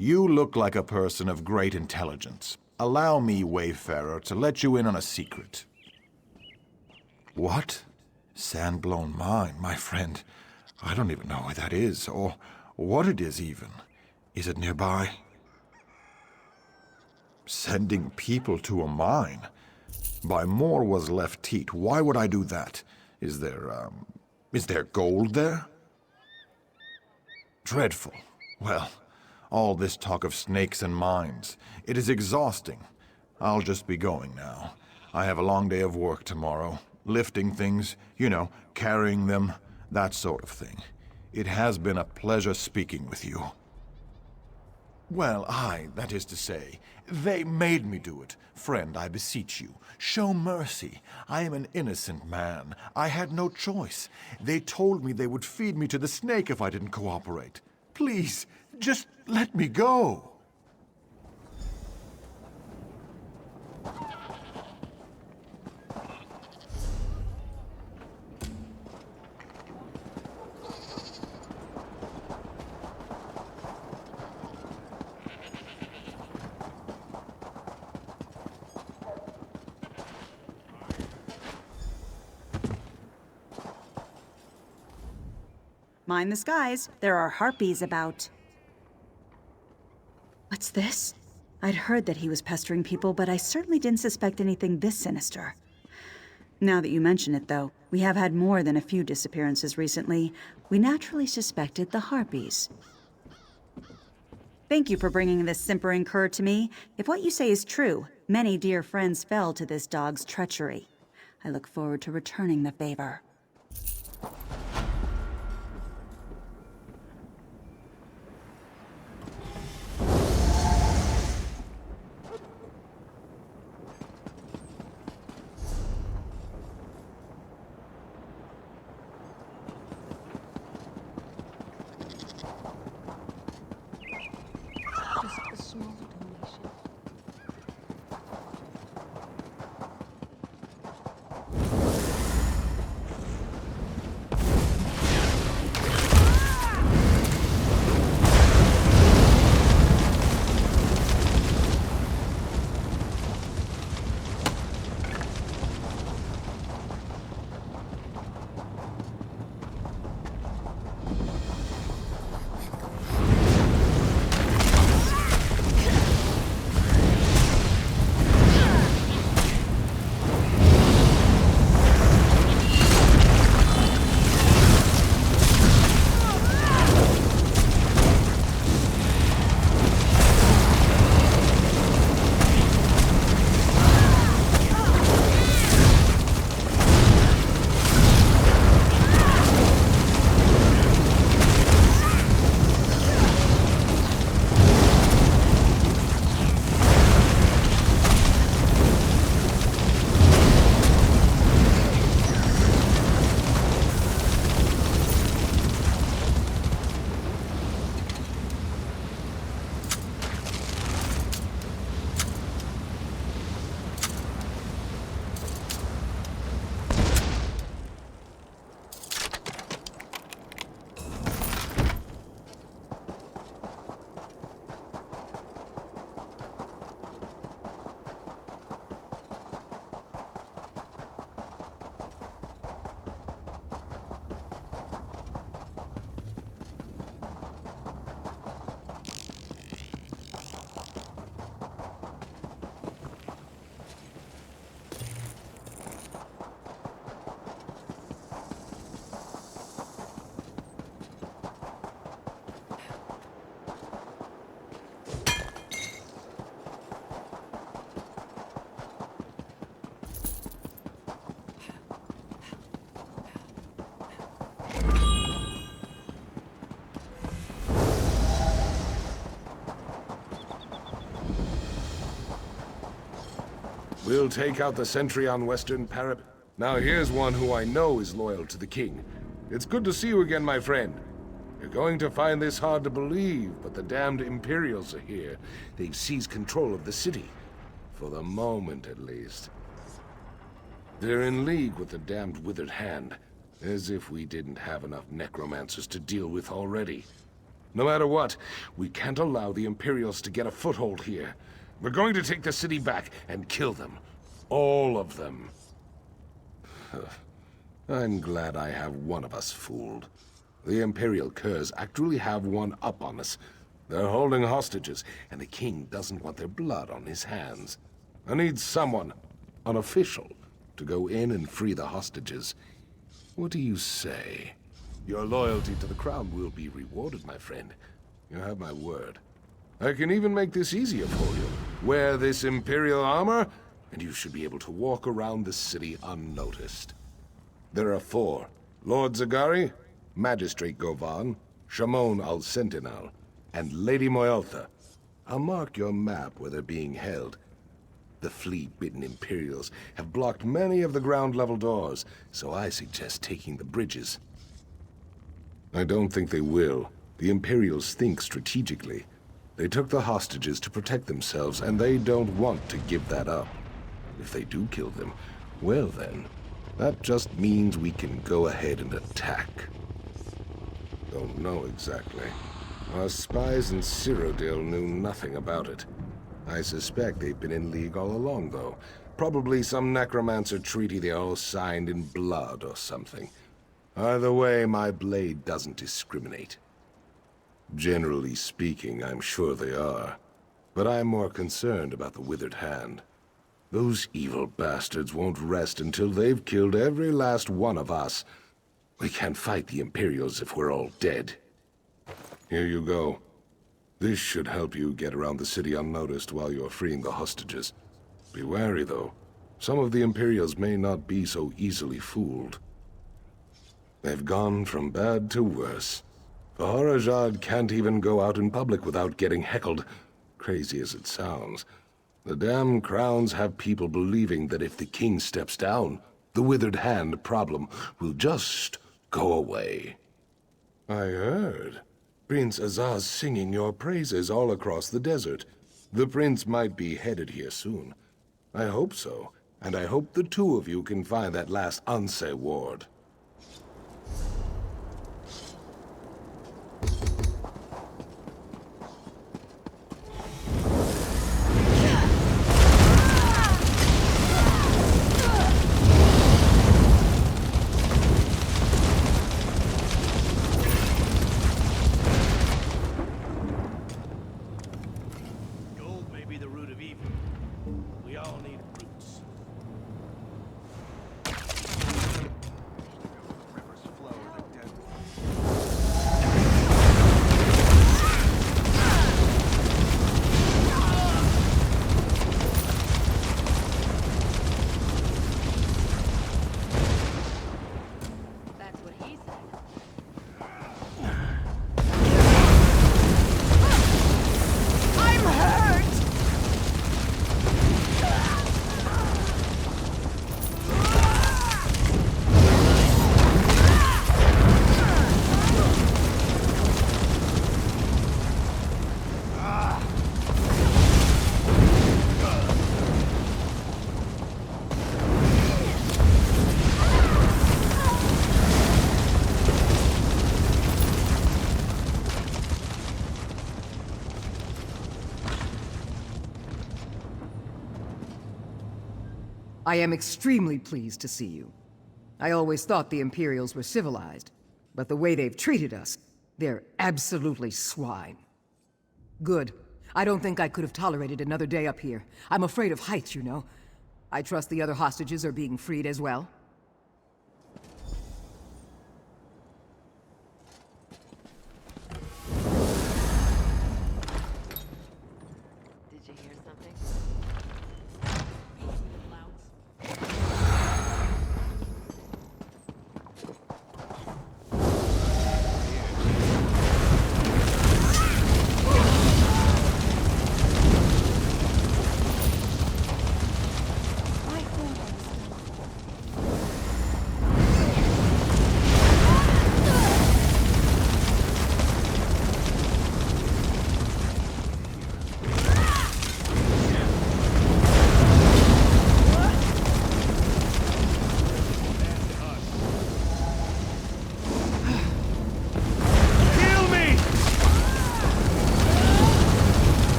You look like a person of great intelligence. Allow me, Wayfarer, to let you in on a secret. What? Sand-blown mine, my friend. I don't even know where that is, or what it is even. Is it nearby? Sending people to a mine? By more was left teat. Why would I do that? Is there gold there? Dreadful. Well, all this talk of snakes and mines. It is exhausting. I'll just be going now. I have a long day of work tomorrow. Lifting things, carrying them, that sort of thing. It has been a pleasure speaking with you. Well, that is to say, they made me do it. Friend, I beseech you, show mercy. I am an innocent man. I had no choice. They told me they would feed me to the snake if I didn't cooperate. Please, just let me go. Mind the skies, there are harpies about. What's this? I'd heard that he was pestering people, but I certainly didn't suspect anything this sinister. Now that you mention it, though, we have had more than a few disappearances recently. We naturally suspected the harpies. Thank you for bringing this simpering cur to me. If what you say is true, many dear friends fell to this dog's treachery. I look forward to returning the favor. We'll take out the sentry on Western Parap. Now here's one who I know is loyal to the king. It's good to see you again, my friend. You're going to find this hard to believe, but the damned Imperials are here. They've seized control of the city. For the moment, at least. They're in league with the damned Withered Hand. As if we didn't have enough necromancers to deal with already. No matter what, we can't allow the Imperials to get a foothold here. We're going to take the city back and kill them. All of them. I'm glad I have one of us fooled. The Imperial Curs actually have one up on us. They're holding hostages, and the king doesn't want their blood on his hands. I need someone, an official, to go in and free the hostages. What do you say? Your loyalty to the crown will be rewarded, my friend. You have my word. I can even make this easier for you. Wear this Imperial armor, and you should be able to walk around the city unnoticed. There are 4. Lord Zagari, Magistrate Govan, Shamon al-Sentinel, and Lady Moyaltha. I'll mark your map where they're being held. The flea-bitten Imperials have blocked many of the ground-level doors, so I suggest taking the bridges. I don't think they will. The Imperials think strategically. They took the hostages to protect themselves, and they don't want to give that up. If they do kill them, well then, that just means we can go ahead and attack. Don't know exactly. Our spies in Cyrodiil knew nothing about it. I suspect they've been in league all along, though. Probably some necromancer treaty they all signed in blood or something. Either way, my blade doesn't discriminate. Generally speaking, I'm sure they are. But I'm more concerned about the Withered Hand. Those evil bastards won't rest until they've killed every last one of us. We can't fight the Imperials if we're all dead. Here you go. This should help you get around the city unnoticed while you're freeing the hostages. Be wary, though. Some of the Imperials may not be so easily fooled. They've gone from bad to worse. Fahorajad can't even go out in public without getting heckled, crazy as it sounds. The damn crowns have people believing that if the king steps down, the Withered Hand problem will just go away. I heard. Prince Azaz's singing your praises all across the desert. The prince might be headed here soon. I hope so, and I hope the 2 of you can find that last Ansei ward. I am extremely pleased to see you. I always thought the Imperials were civilized, but the way they've treated us, they're absolutely swine. Good. I don't think I could have tolerated another day up here. I'm afraid of heights, you know. I trust the other hostages are being freed as well. Did you hear something?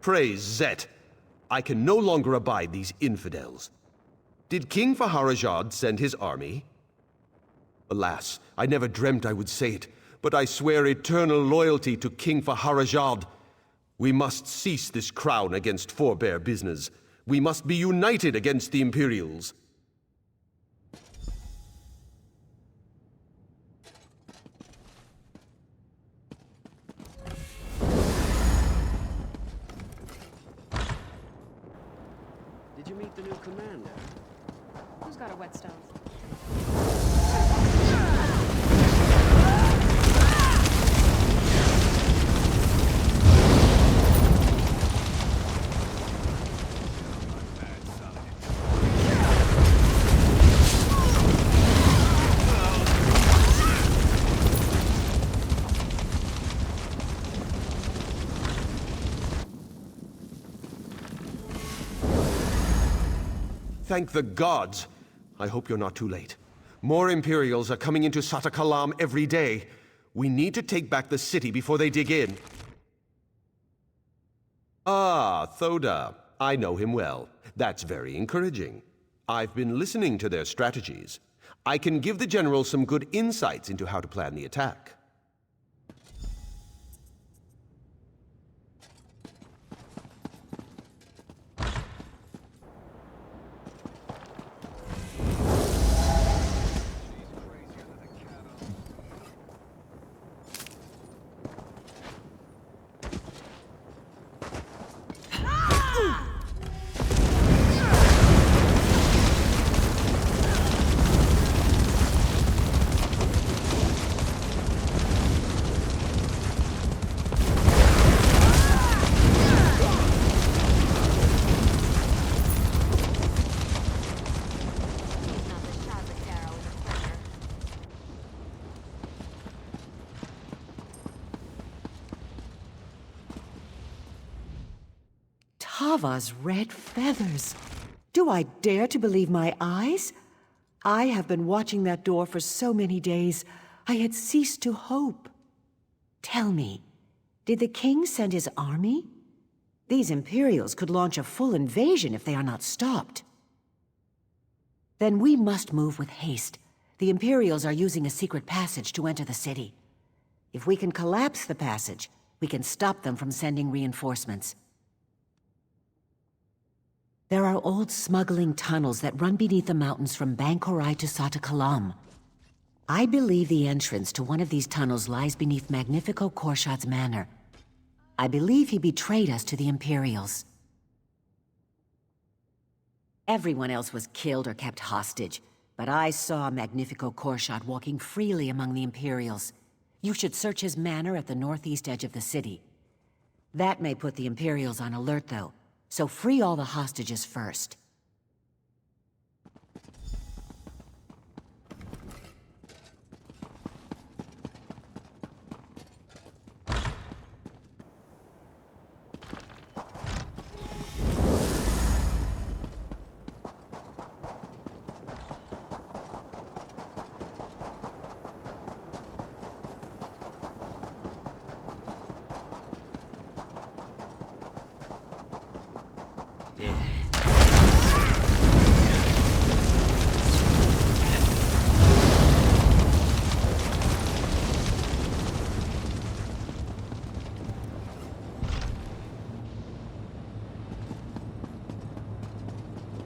Praise Zet. I can no longer abide these infidels. Did King Faharajad send his army? Alas, I never dreamt I would say it, but I swear eternal loyalty to King Faharajad. We must cease this crown against forebear business. We must be united against the Imperials. Did you meet the new commander? Who's got a whetstone? Thank the gods! I hope you're not too late. More Imperials are coming into Satakalam every day. We need to take back the city before they dig in. Ah, Thoda. I know him well. That's very encouraging. I've been listening to their strategies. I can give the general some good insights into how to plan the attack. Tava's red feathers. Do I dare to believe my eyes? I have been watching that door for so many days, I had ceased to hope. Tell me, did the king send his army? These Imperials could launch a full invasion if they are not stopped. Then we must move with haste. The Imperials are using a secret passage to enter the city. If we can collapse the passage, we can stop them from sending reinforcements. There are old smuggling tunnels that run beneath the mountains from Bankorai to Satakalam. I believe the entrance to one of these tunnels lies beneath Magnifico Korshad's manor. I believe he betrayed us to the Imperials. Everyone else was killed or kept hostage, but I saw Magnifico Korshad walking freely among the Imperials. You should search his manor at the northeast edge of the city. That may put the Imperials on alert, though. So free all the hostages first.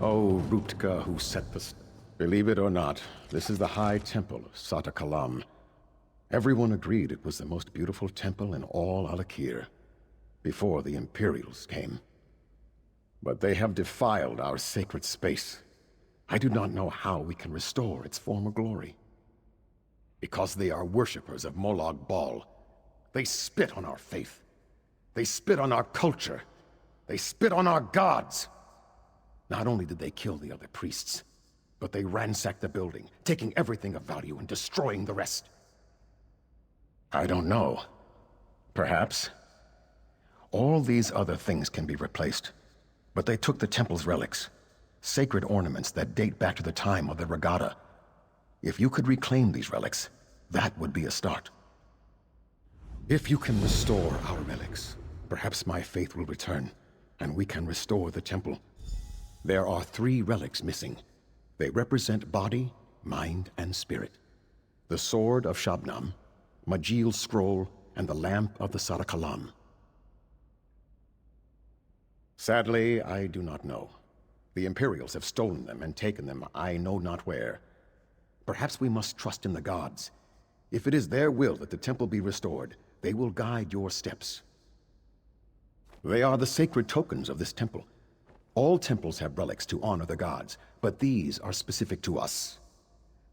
Oh, Rutka, who set the... Believe it or not, this is the High Temple of Satakalam. Everyone agreed it was the most beautiful temple in all Alik'r, before the Imperials came. But they have defiled our sacred space. I do not know how we can restore its former glory. Because they are worshippers of Molag Bal. They spit on our faith. They spit on our culture. They spit on our gods. Not only did they kill the other priests, but they ransacked the building, taking everything of value and destroying the rest. I don't know. Perhaps. All these other things can be replaced, but they took the temple's relics, sacred ornaments that date back to the time of the regatta. If you could reclaim these relics, that would be a start. If you can restore our relics, perhaps my faith will return. and we can restore the temple. There are 3 relics missing. They represent body, mind, and spirit. The Sword of Shabnam, Majil's Scroll, and the Lamp of the Sarakalam. Sadly, I do not know. The Imperials have stolen them and taken them I know not where. Perhaps we must trust in the gods. If it is their will that the temple be restored, they will guide your steps. They are the sacred tokens of this temple. All temples have relics to honor the gods, but these are specific to us.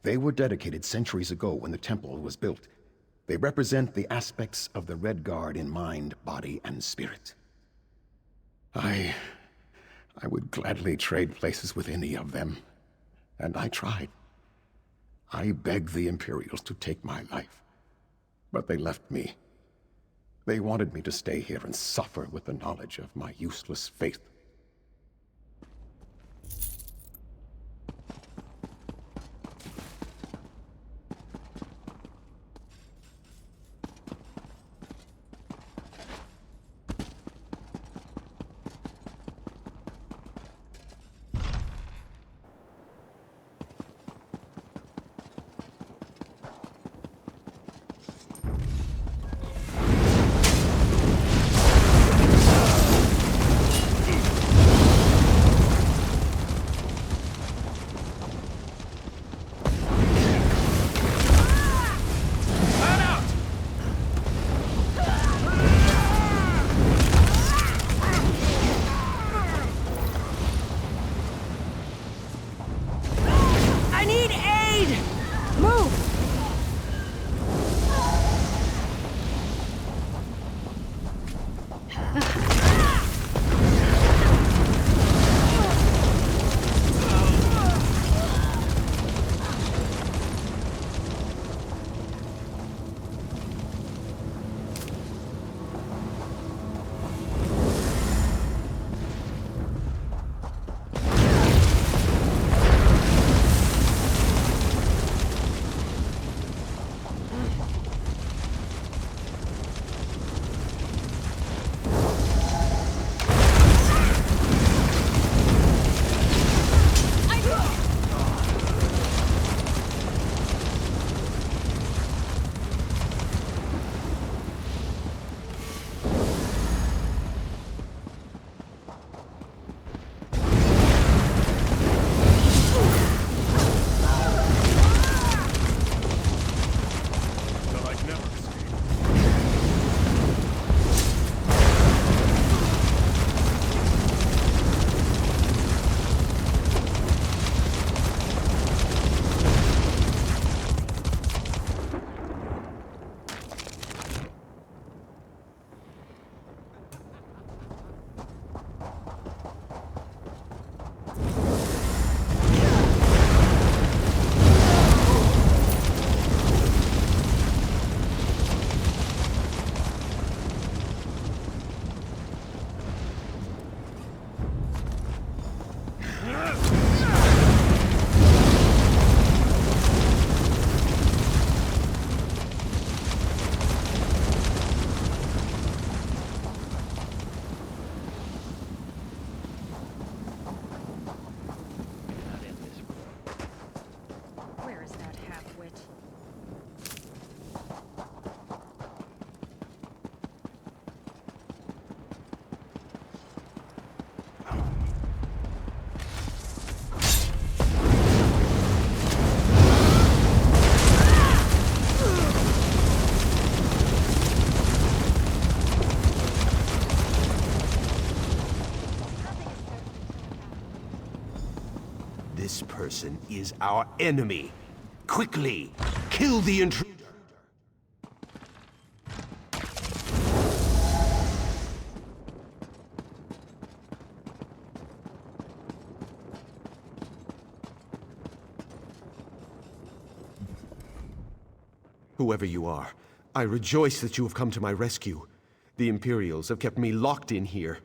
They were dedicated centuries ago when the temple was built. They represent the aspects of the Red Guard in mind, body, and spirit. I would gladly trade places with any of them, and I tried. I begged the Imperials to take my life, but they left me. They wanted me to stay here and suffer with the knowledge of my useless faith. This person is our enemy. Quickly, kill the intruder. Whoever you are, I rejoice that you have come to my rescue. The Imperials have kept me locked in here.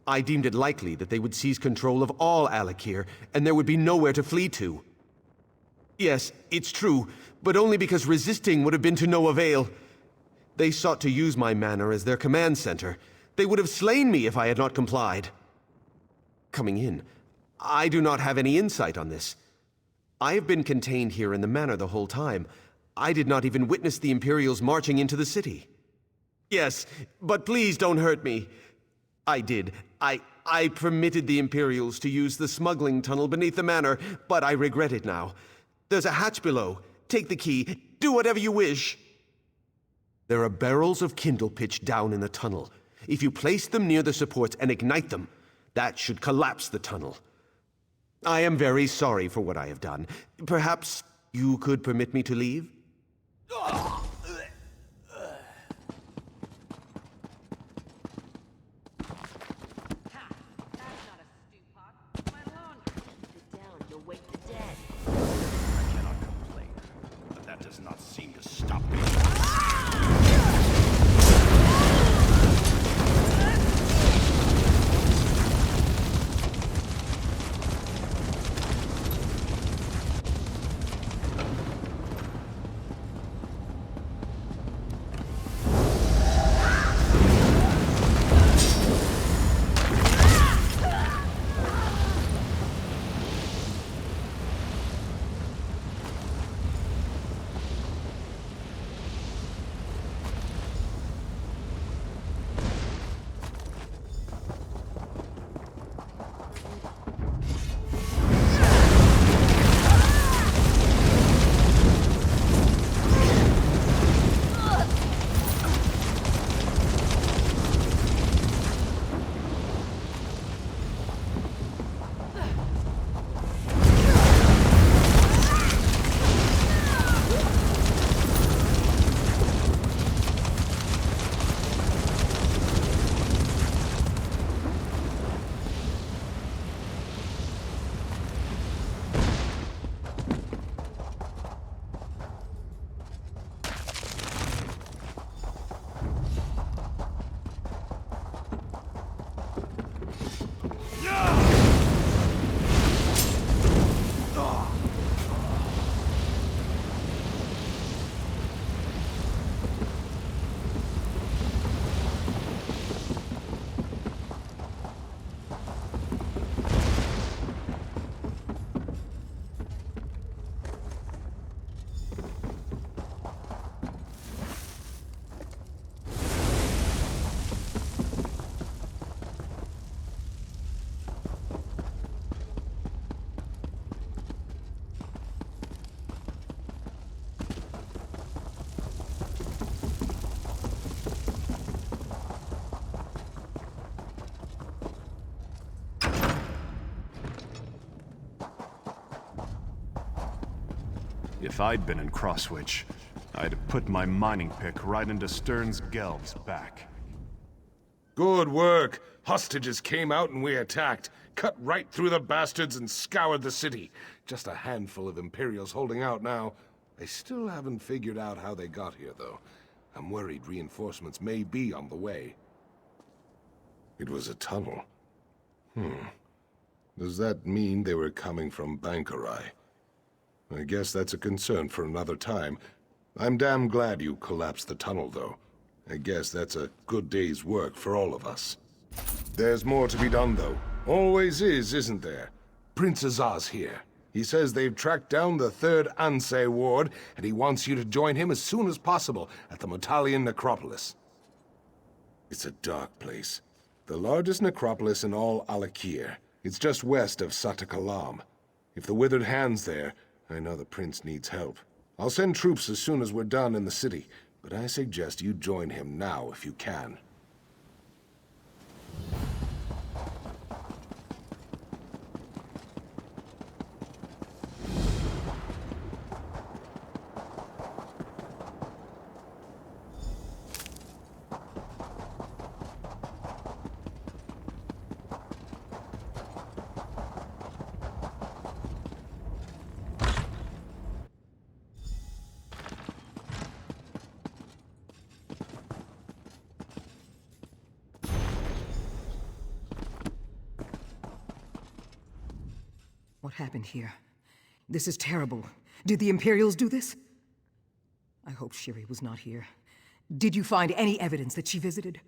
I deemed it likely that they would seize control of all Alik'r, and there would be nowhere to flee to. Yes, it's true, but only because resisting would have been to no avail. They sought to use my manor as their command center. They would have slain me if I had not complied. Coming in, I do not have any insight on this. I have been contained here in the manor the whole time. I did not even witness the Imperials marching into the city. Yes, but please don't hurt me. I did. I permitted the Imperials to use the smuggling tunnel beneath the manor, but I regret it now. There's a hatch below. Take the key. Do whatever you wish. There are barrels of kindle pitch down in the tunnel. If you place them near the supports and ignite them, that should collapse the tunnel. I am very sorry for what I have done. Perhaps you could permit me to leave? Sit down, you'll wake the dead. I cannot complain, but that does not seem to stop me. If I'd been in Crosswitch, I'd have put my mining pick right into Stern's Gelb's back. Good work. Hostages came out and we attacked. Cut right through the bastards and scoured the city. Just a handful of Imperials holding out now. I still haven't figured out how they got here, though. I'm worried reinforcements may be on the way. It was a tunnel. Does that mean they were coming from Bankarai? I guess that's a concern for another time. I'm damn glad you collapsed the tunnel, though. I guess that's a good day's work for all of us. There's more to be done, though. Always is, isn't there? Prince Azaz's here. He says they've tracked down the 3rd Ansei ward, and he wants you to join him as soon as possible at the Motalian necropolis. It's a dark place. The largest necropolis in all Alik'r. It's just west of Satakalam. If the Withered Hand's there, I know the prince needs help. I'll send troops as soon as we're done in the city, but I suggest you join him now if you can. What happened here? This is terrible. Did the Imperials do this? I hope Shiri was not here. Did you find any evidence that she visited?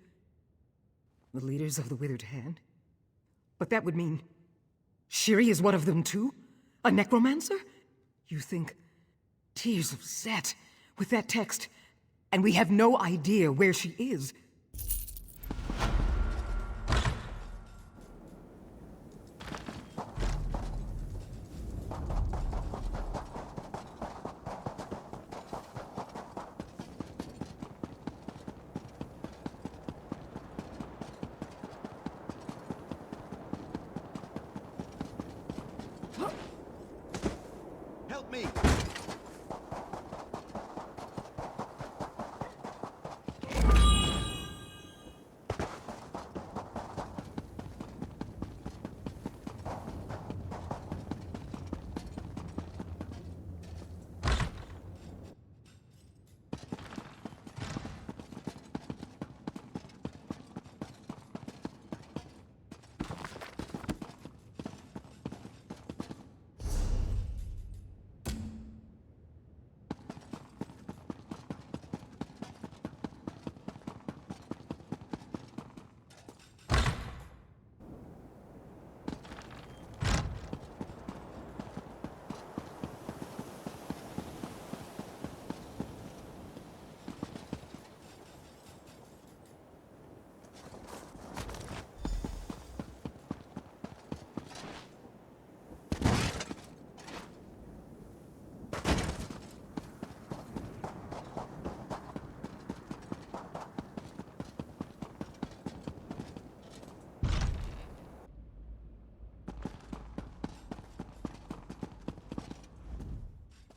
The leaders of the Withered Hand? But that would mean... Shiri is one of them too? A necromancer? You think... Tears of Set, with that text, and we have no idea where she is. Help me!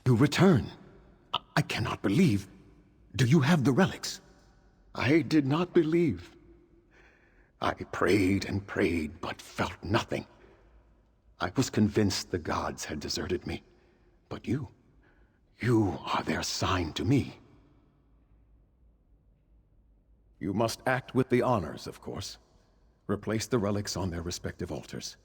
You return. I cannot believe. Do you have the relics? I did not believe. I prayed and prayed, but felt nothing. I was convinced the gods had deserted me. But you are their sign to me. You must act with the honors, of course. Replace the relics on their respective altars.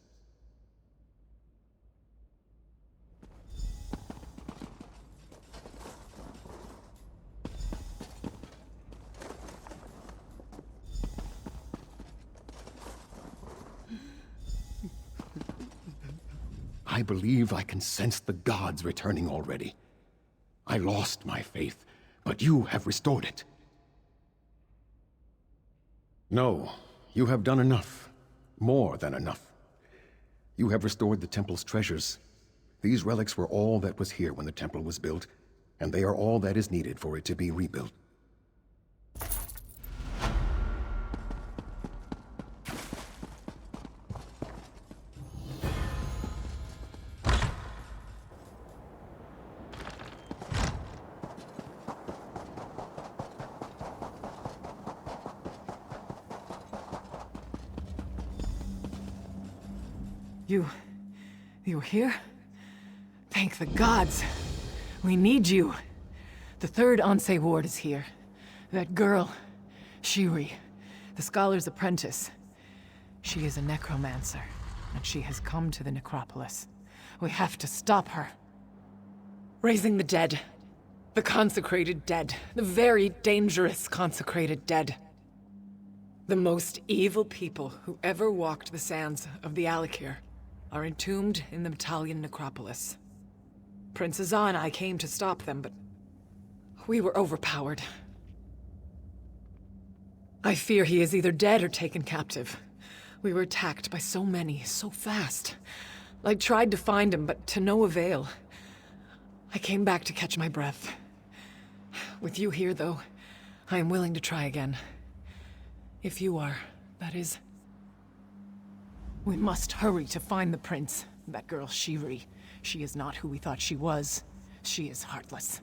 I believe I can sense the gods returning already. I lost my faith, but you have restored it. No, you have done enough. More than enough. You have restored the temple's treasures. These relics were all that was here when the temple was built, and they are all that is needed for it to be rebuilt. You were here? Thank the gods. We need you. The third Ansei ward is here. That girl, Shiri, the scholar's apprentice. She is a necromancer, and she has come to the necropolis. We have to stop her. Raising the dead. The consecrated dead. The very dangerous consecrated dead. The most evil people who ever walked the sands of the Alik'r are entombed in the Battalion necropolis. Prince Azah and I came to stop them, but we were overpowered. I fear he is either dead or taken captive. We were attacked by so many, so fast. I tried to find him, but to no avail. I came back to catch my breath. With you here, though, I am willing to try again. If you are, that is. We must hurry to find the prince. That girl, Shiri. She is not who we thought she was. She is heartless.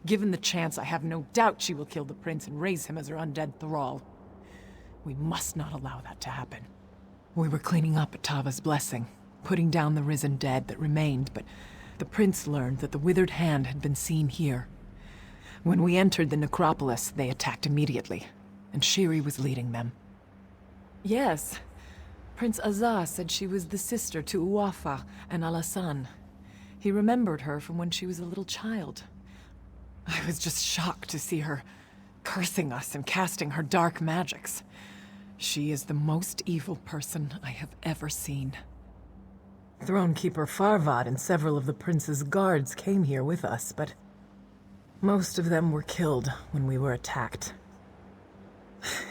Given the chance, I have no doubt she will kill the prince and raise him as her undead thrall. We must not allow that to happen. We were cleaning up at Tava's blessing, putting down the risen dead that remained, but the prince learned that the Withered Hand had been seen here. When we entered the necropolis, they attacked immediately, and Shiri was leading them. Yes. Prince Azah said she was the sister to Uwafa and Alasan. He remembered her from when she was a little child. I was just shocked to see her cursing us and casting her dark magics. She is the most evil person I have ever seen. Thronekeeper Farvad and several of the prince's guards came here with us, but most of them were killed when we were attacked.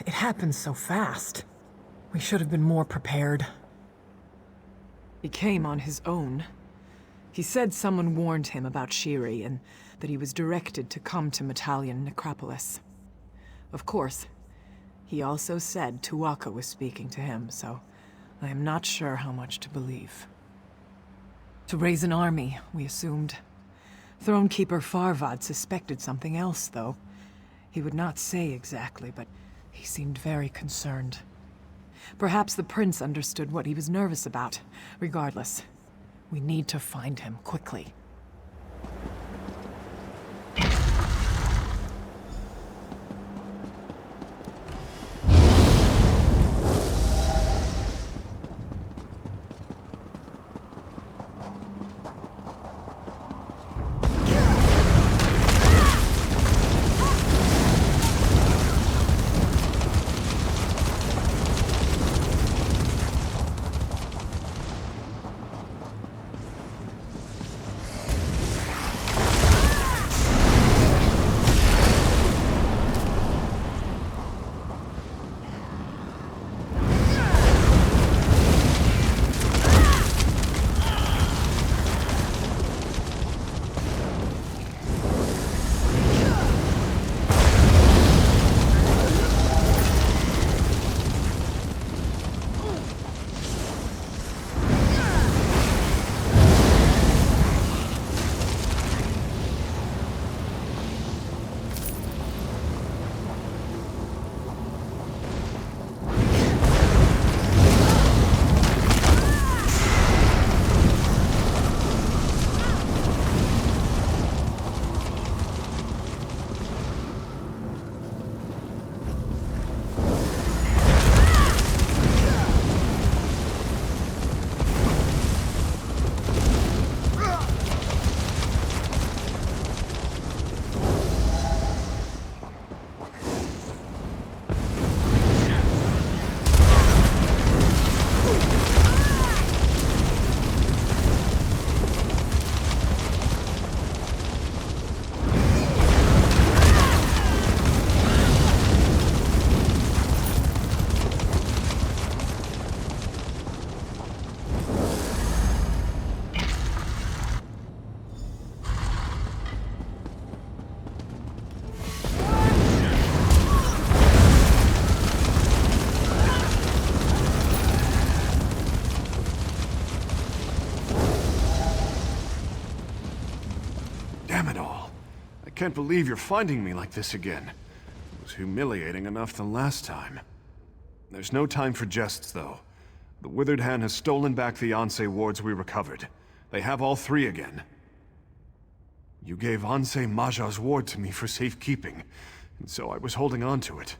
It happened so fast. We should have been more prepared. He came on his own. He said someone warned him about Shiri and that he was directed to come to Metalian Necropolis. Of course, he also said Tuaka was speaking to him, so I am not sure how much to believe. To raise an army, we assumed. Thronekeeper Farvad suspected something else, though. He would not say exactly, but he seemed very concerned. Perhaps the prince understood what he was nervous about. Regardless, we need to find him quickly. I can't believe you're finding me like this again. It was humiliating enough the last time. There's no time for jests, though. The Withered Hand has stolen back the Ansei wards we recovered. They have all three again. You gave Ansei Maja's ward to me for safekeeping, and so I was holding on to it.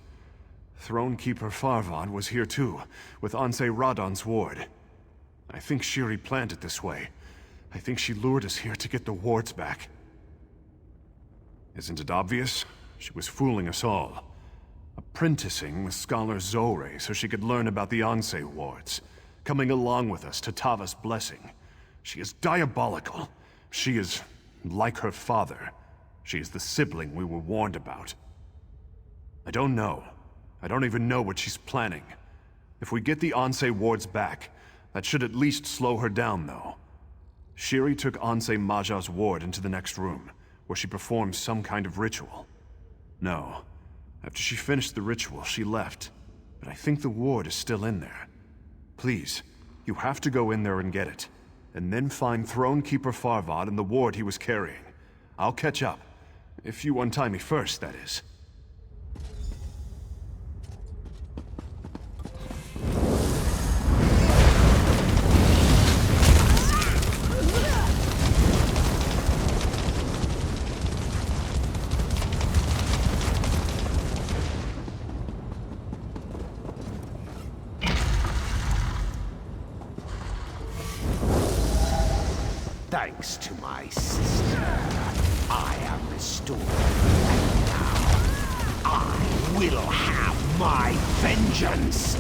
Thronekeeper Farvad was here too, with Ansei Radon's ward. I think Shiri planned it this way. I think she lured us here to get the wards back. Isn't it obvious? She was fooling us all. Apprenticing with Scholar Zore so she could learn about the Ansei wards. Coming along with us to Tava's blessing. She is diabolical. She is like her father. She is the sibling we were warned about. I don't know. I don't even know what she's planning. If we get the Ansei wards back, that should at least slow her down, though. Shiri took Ansei Maja's ward into the next room, where she performed some kind of ritual. No. After she finished the ritual, she left. But I think the ward is still in there. Please, you have to go in there and get it. And then find Thronekeeper Farvad and the ward he was carrying. I'll catch up. If you untie me first, that is. Thanks to my sister, I am restored. And now, I will have my vengeance!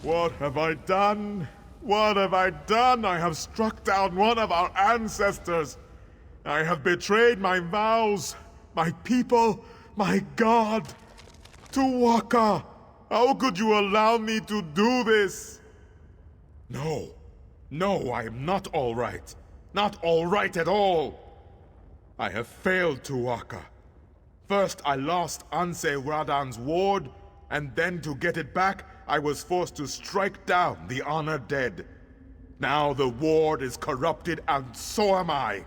What have I done? What have I done? I have struck down one of our ancestors. I have betrayed my vows, my people, my God. Tuwaka, how could you allow me to do this? No, I am not all right. Not all right at all. I have failed Tuwaka. First, I lost Ansei Radan's ward, and then to get it back, I was forced to strike down the honored dead. Now the ward is corrupted, and so am I.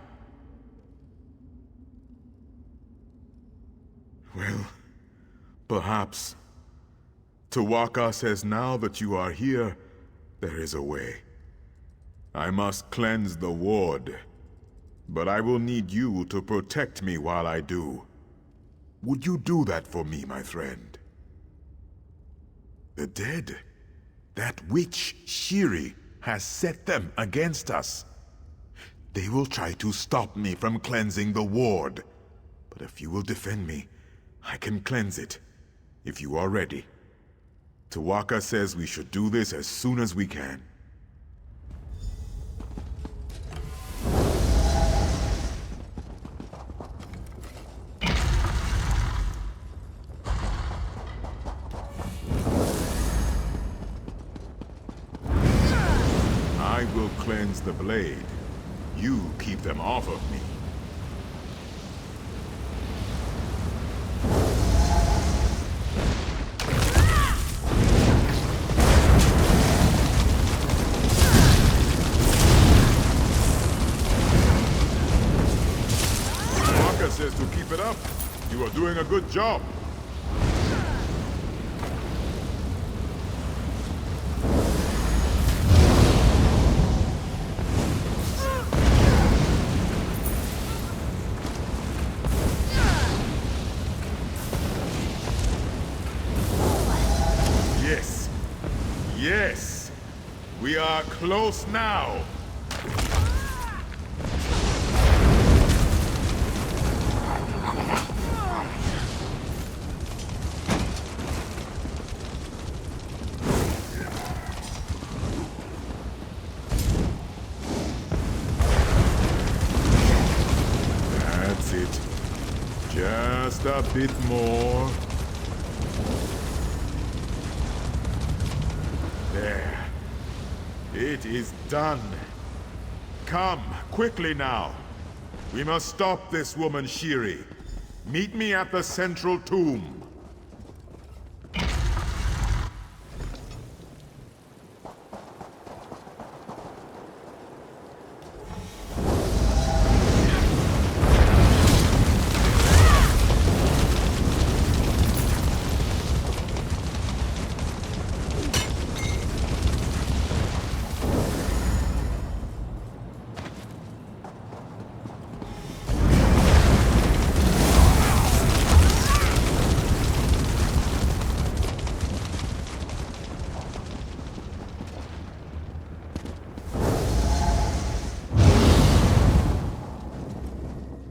Well, perhaps. Tuwaka says now that you are here, there is a way. I must cleanse the ward, but I will need you to protect me while I do. Would you do that for me, my friend? The dead? That witch, Shiri, has set them against us. They will try to stop me from cleansing the ward. But if you will defend me, I can cleanse it, if you are ready. Tuwaka says we should do this as soon as we can. I will cleanse the blade. You keep them off of me. Tuwaka says to keep it up. You are doing a good job. close now! That's it. Just a bit more. There. It is done. Come, quickly now. We must stop this woman, Shiri. Meet me at the central tomb.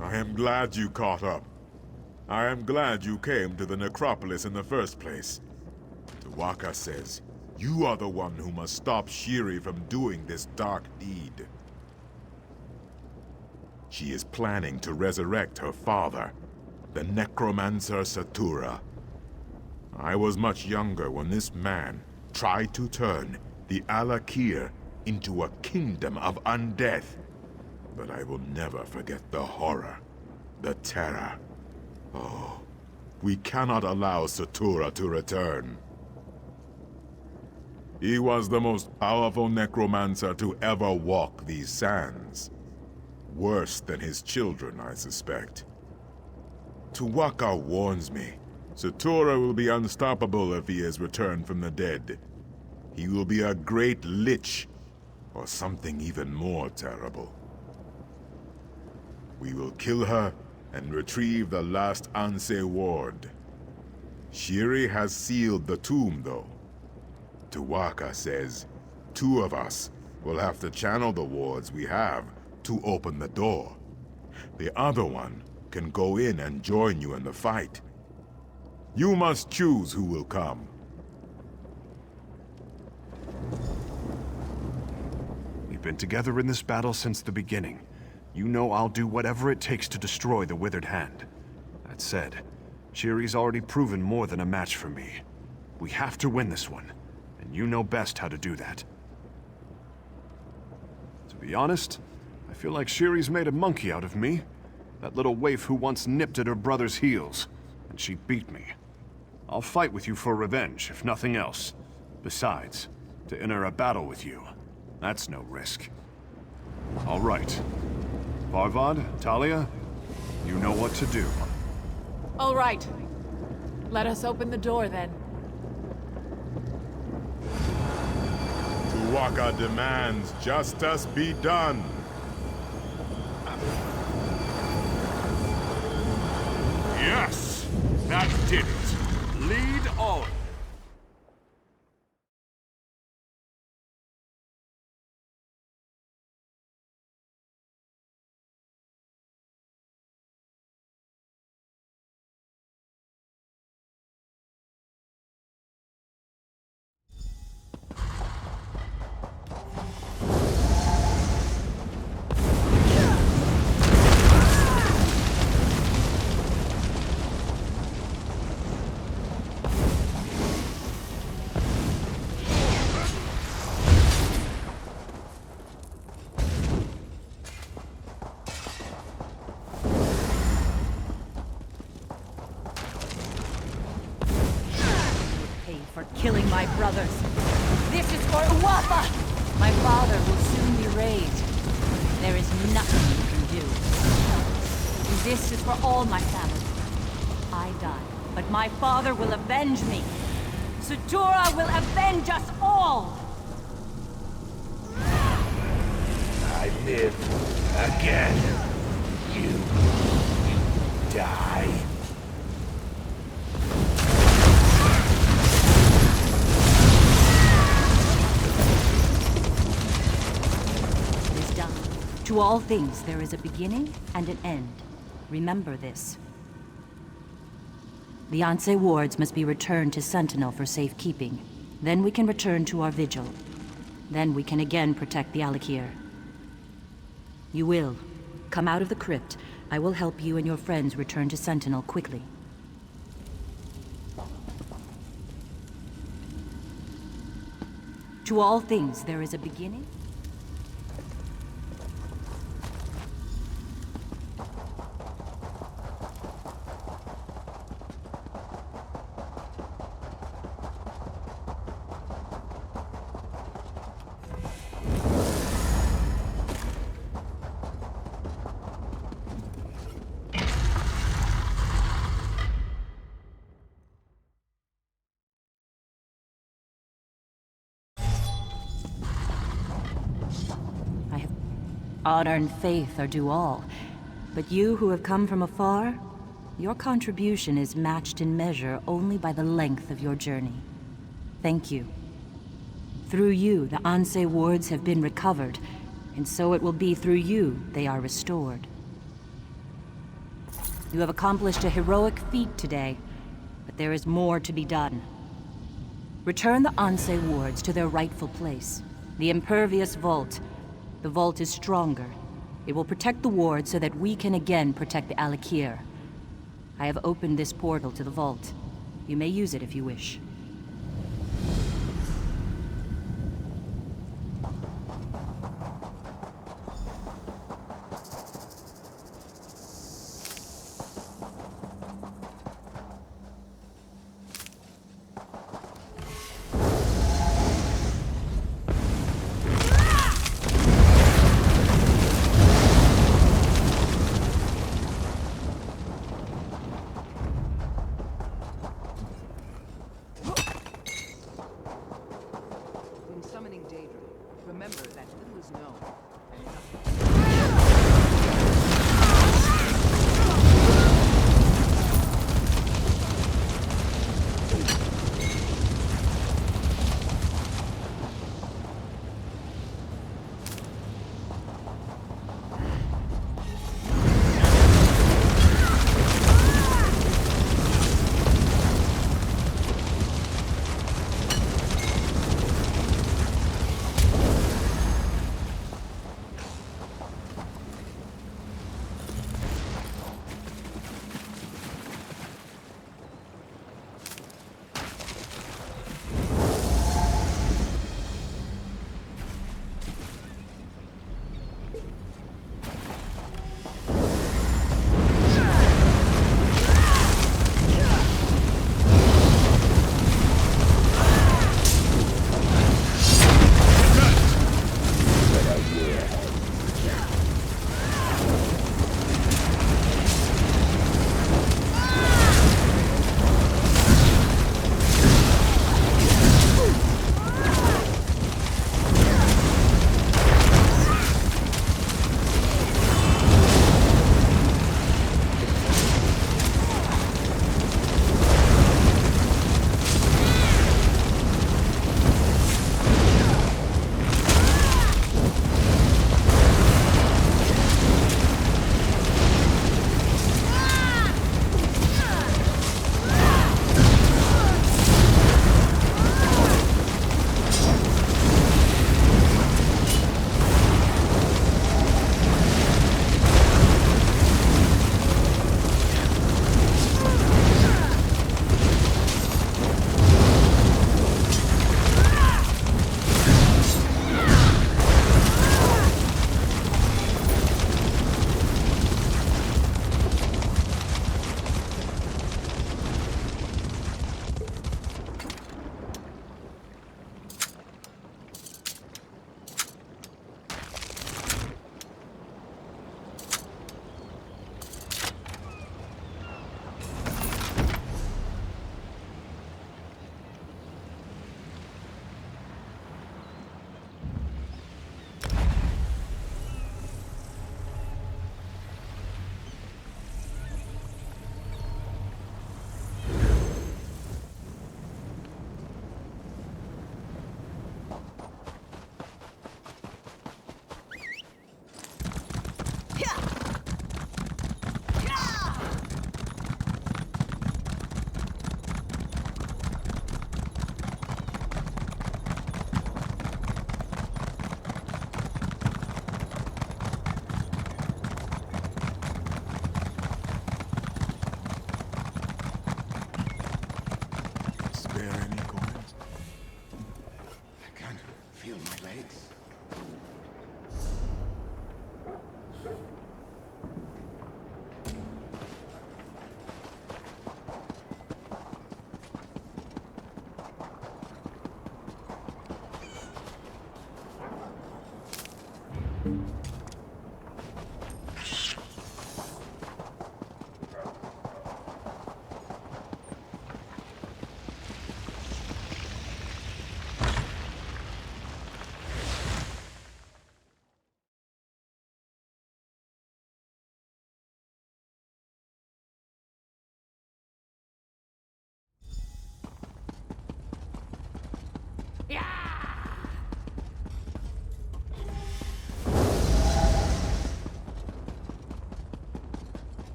I am glad you caught up. I am glad you came to the necropolis in the first place. Tuwaka says, you are the one who must stop Shiri from doing this dark deed. She is planning to resurrect her father, the necromancer Satura. I was much younger when this man tried to turn the Alik'r into a kingdom of undeath. But I will never forget the horror, the terror. Oh, we cannot allow Satura to return. He was the most powerful necromancer to ever walk these sands. Worse than his children, I suspect. Tuwaka warns me, Satura will be unstoppable if he is returned from the dead. He will be a great lich, or something even more terrible. We will kill her and retrieve the last Ansei ward. Shiri has sealed the tomb, though. Tuwaka says 2 of us will have to channel the wards we have to open the door. The other one can go in and join you in the fight. You must choose who will come. We've been together in this battle since the beginning. You know I'll do whatever it takes to destroy the Withered Hand. That said, Shiri's already proven more than a match for me. We have to win this one, and you know best how to do that. To be honest, I feel like Shiri's made a monkey out of me. That little waif who once nipped at her brother's heels, and she beat me. I'll fight with you for revenge, if nothing else. Besides, to enter a battle with you, that's no risk. All right. Varvad, Talia, you know what to do. All right. Let us open the door, then. Tuwaka demands justice be done. Yes! That did it! Lead on! For killing my brothers. This is for Uwapa! My father will soon be raised. There is nothing you can do. This is for all my family. I die, but my father will avenge me. Satura will avenge us all! I live again. You die. To all things, there is a beginning and an end. Remember this. The Ansei wards must be returned to Sentinel for safekeeping. Then we can return to our vigil. Then we can again protect the Alik'r. You will. Come out of the crypt. I will help you and your friends return to Sentinel quickly. To all things, there is a beginning. Honor and faith are due all. But you who have come from afar, your contribution is matched in measure only by the length of your journey. Thank you. Through you, the Ansei wards have been recovered, and so it will be through you they are restored. You have accomplished a heroic feat today, but there is more to be done. Return the Ansei wards to their rightful place, the Impervious Vault. The vault is stronger. It will protect the ward so that we can again protect the Alik'r. I have opened this portal to the vault. You may use it if you wish.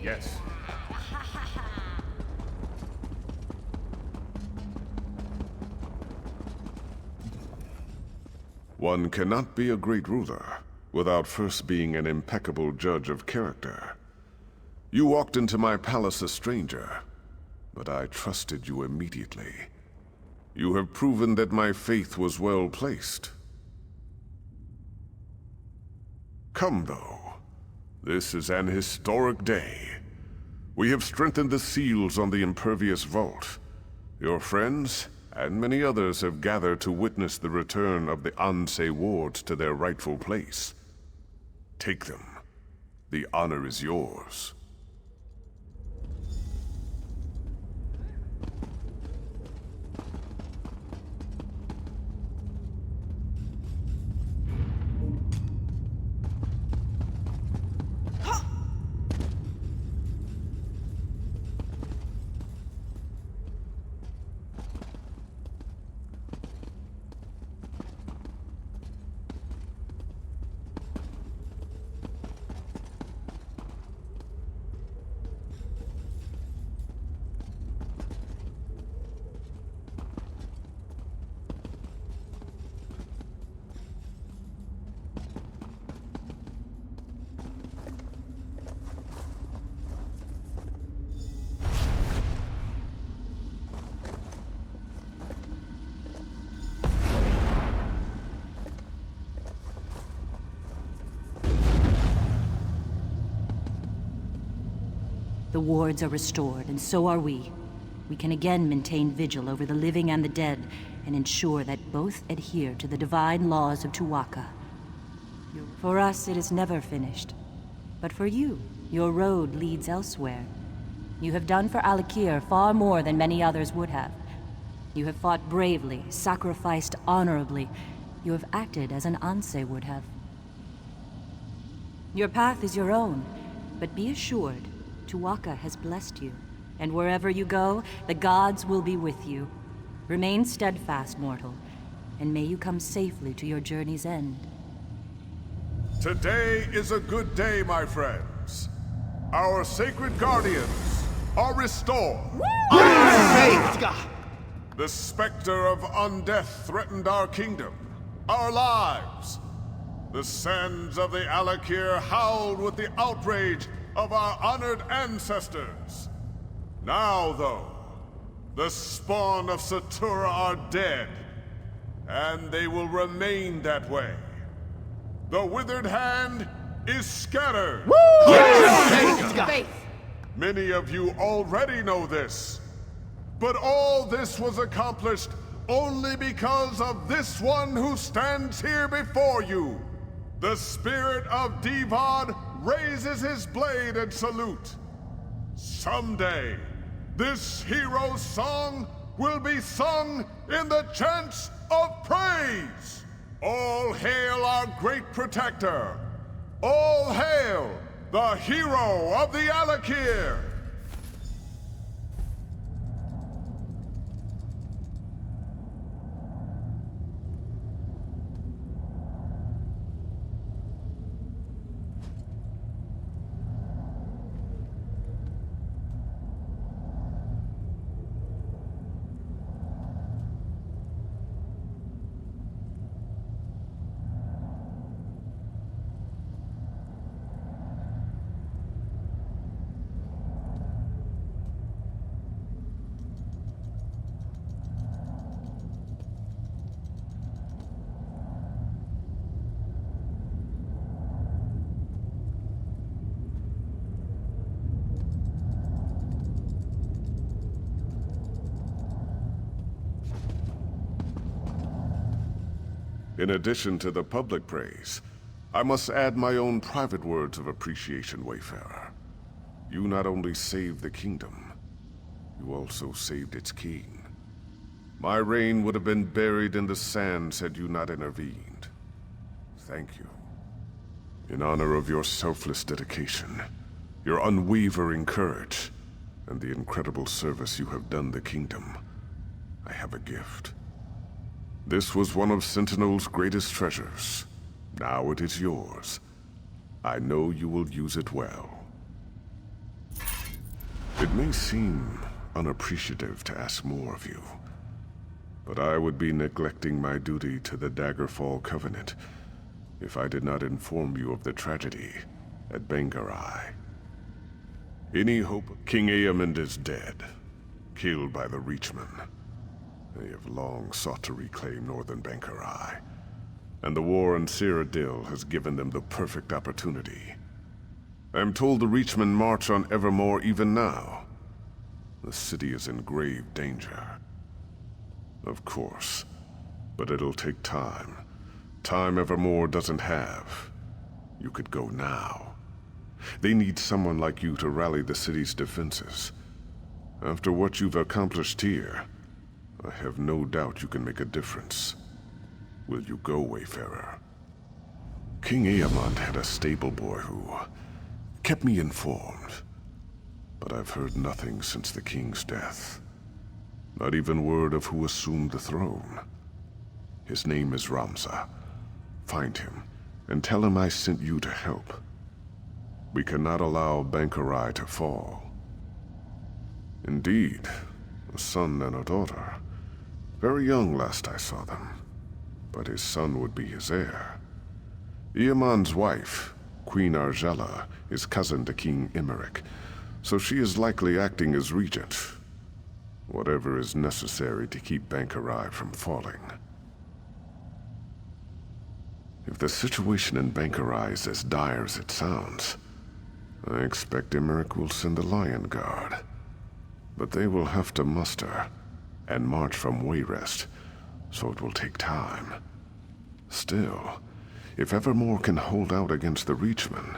Yes. One cannot be a great ruler without first being an impeccable judge of character. You walked into my palace a stranger, but I trusted you immediately. You have proven that my faith was well placed. Come, though. This is an historic day. We have strengthened the seals on the impervious vault. Your friends and many others have gathered to witness the return of the Ansei wards to their rightful place. Take them. The honor is yours. The wards are restored, and so are we. We can again maintain vigil over the living and the dead, and ensure that both adhere to the divine laws of Tuwaka. For us, it is never finished. But for you, your road leads elsewhere. You have done for Alik'r far more than many others would have. You have fought bravely, sacrificed honorably. You have acted as an Ansei would have. Your path is your own, but be assured, Tuwaka has blessed you, and wherever you go, the gods will be with you. Remain steadfast, mortal, and may you come safely to your journey's end. Today is a good day, my friends. Our sacred guardians are restored. The specter of undeath threatened our kingdom, our lives. The sands of the Alik'r howled with the outrage of our honored ancestors. Now, though, the spawn of Satura are dead, and they will remain that way. The withered hand is scattered. Faith! Many of you already know this, but all this was accomplished only because of this one who stands here before you. The spirit of Divad raises his blade and salute. Someday, this hero's song will be sung in the chants of praise. All hail our great protector. All hail the hero of the Alik'r. In addition to the public praise, I must add my own private words of appreciation, Wayfarer. You not only saved the kingdom, you also saved its king. My reign would have been buried in the sands had you not intervened. Thank you. In honor of your selfless dedication, your unwavering courage, and the incredible service you have done the kingdom, I have a gift. This was one of Sentinel's greatest treasures. Now it is yours. I know you will use it well. It may seem unappreciative to ask more of you, but I would be neglecting my duty to the Daggerfall Covenant if I did not inform you of the tragedy at Bangarai. Any hope King Eamond is dead, killed by the Reachmen. They have long sought to reclaim northern Bangarai, and the war in Cyrodiil has given them the perfect opportunity. I am told the Reachmen march on Evermore even now. The city is in grave danger. Of course, but it'll take time. Time Evermore doesn't have. You could go now. They need someone like you to rally the city's defenses. After what you've accomplished here, I have no doubt you can make a difference. Will you go, Wayfarer? King Eamond had a stable boy who kept me informed, but I've heard nothing since the king's death. Not even word of who assumed the throne. His name is Ramza. Find him, and tell him I sent you to help. We cannot allow Bangarai to fall. Indeed, a son and a daughter. Very young last I saw them, but his son would be his heir. Eamond's wife, Queen Argella, is cousin to King Emeric, so she is likely acting as regent. Whatever is necessary to keep Bangarai from falling. If the situation in Bangarai is as dire as it sounds, I expect Emeric will send a Lion Guard. But they will have to muster and march from Wayrest, so it will take time. Still, if Evermore can hold out against the Reachmen,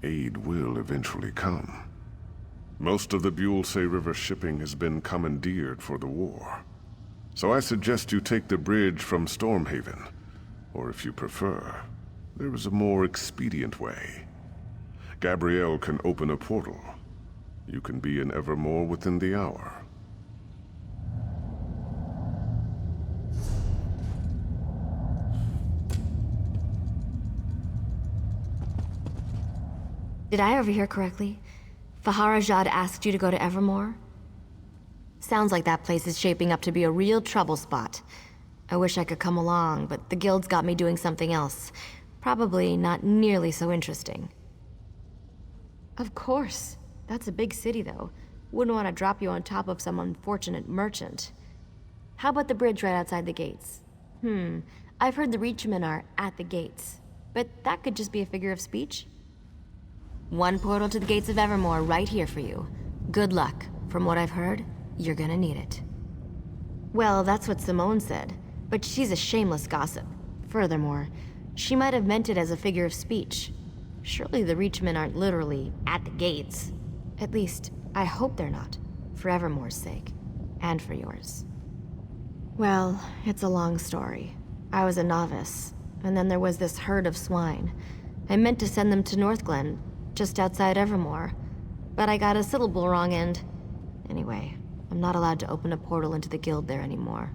aid will eventually come. Most of the Buellsay River shipping has been commandeered for the war. So I suggest you take the bridge from Stormhaven, or if you prefer, there is a more expedient way. Gabrielle can open a portal. You can be in Evermore within the hour. Did I overhear correctly? Faharajad asked you to go to Evermore? Sounds like that place is shaping up to be a real trouble spot. I wish I could come along, but the guild's got me doing something else. Probably not nearly so interesting. Of course. That's a big city, though. Wouldn't want to drop you on top of some unfortunate merchant. How about the bridge right outside the gates? I've heard the Reachmen are at the gates, but that could just be a figure of speech. One portal to the gates of Evermore right here for you. Good luck. From what I've heard, you're gonna need it. Well, that's what Simone said, but she's a shameless gossip. Furthermore, she might have meant it as a figure of speech. Surely the Reachmen aren't literally at the gates. At least, I hope they're not. For Evermore's sake. And for yours. Well, it's a long story. I was a novice, and then there was this herd of swine. I meant to send them to Northglen, just outside Evermore, but I got a syllable wrong and... Anyway, I'm not allowed to open a portal into the guild there anymore.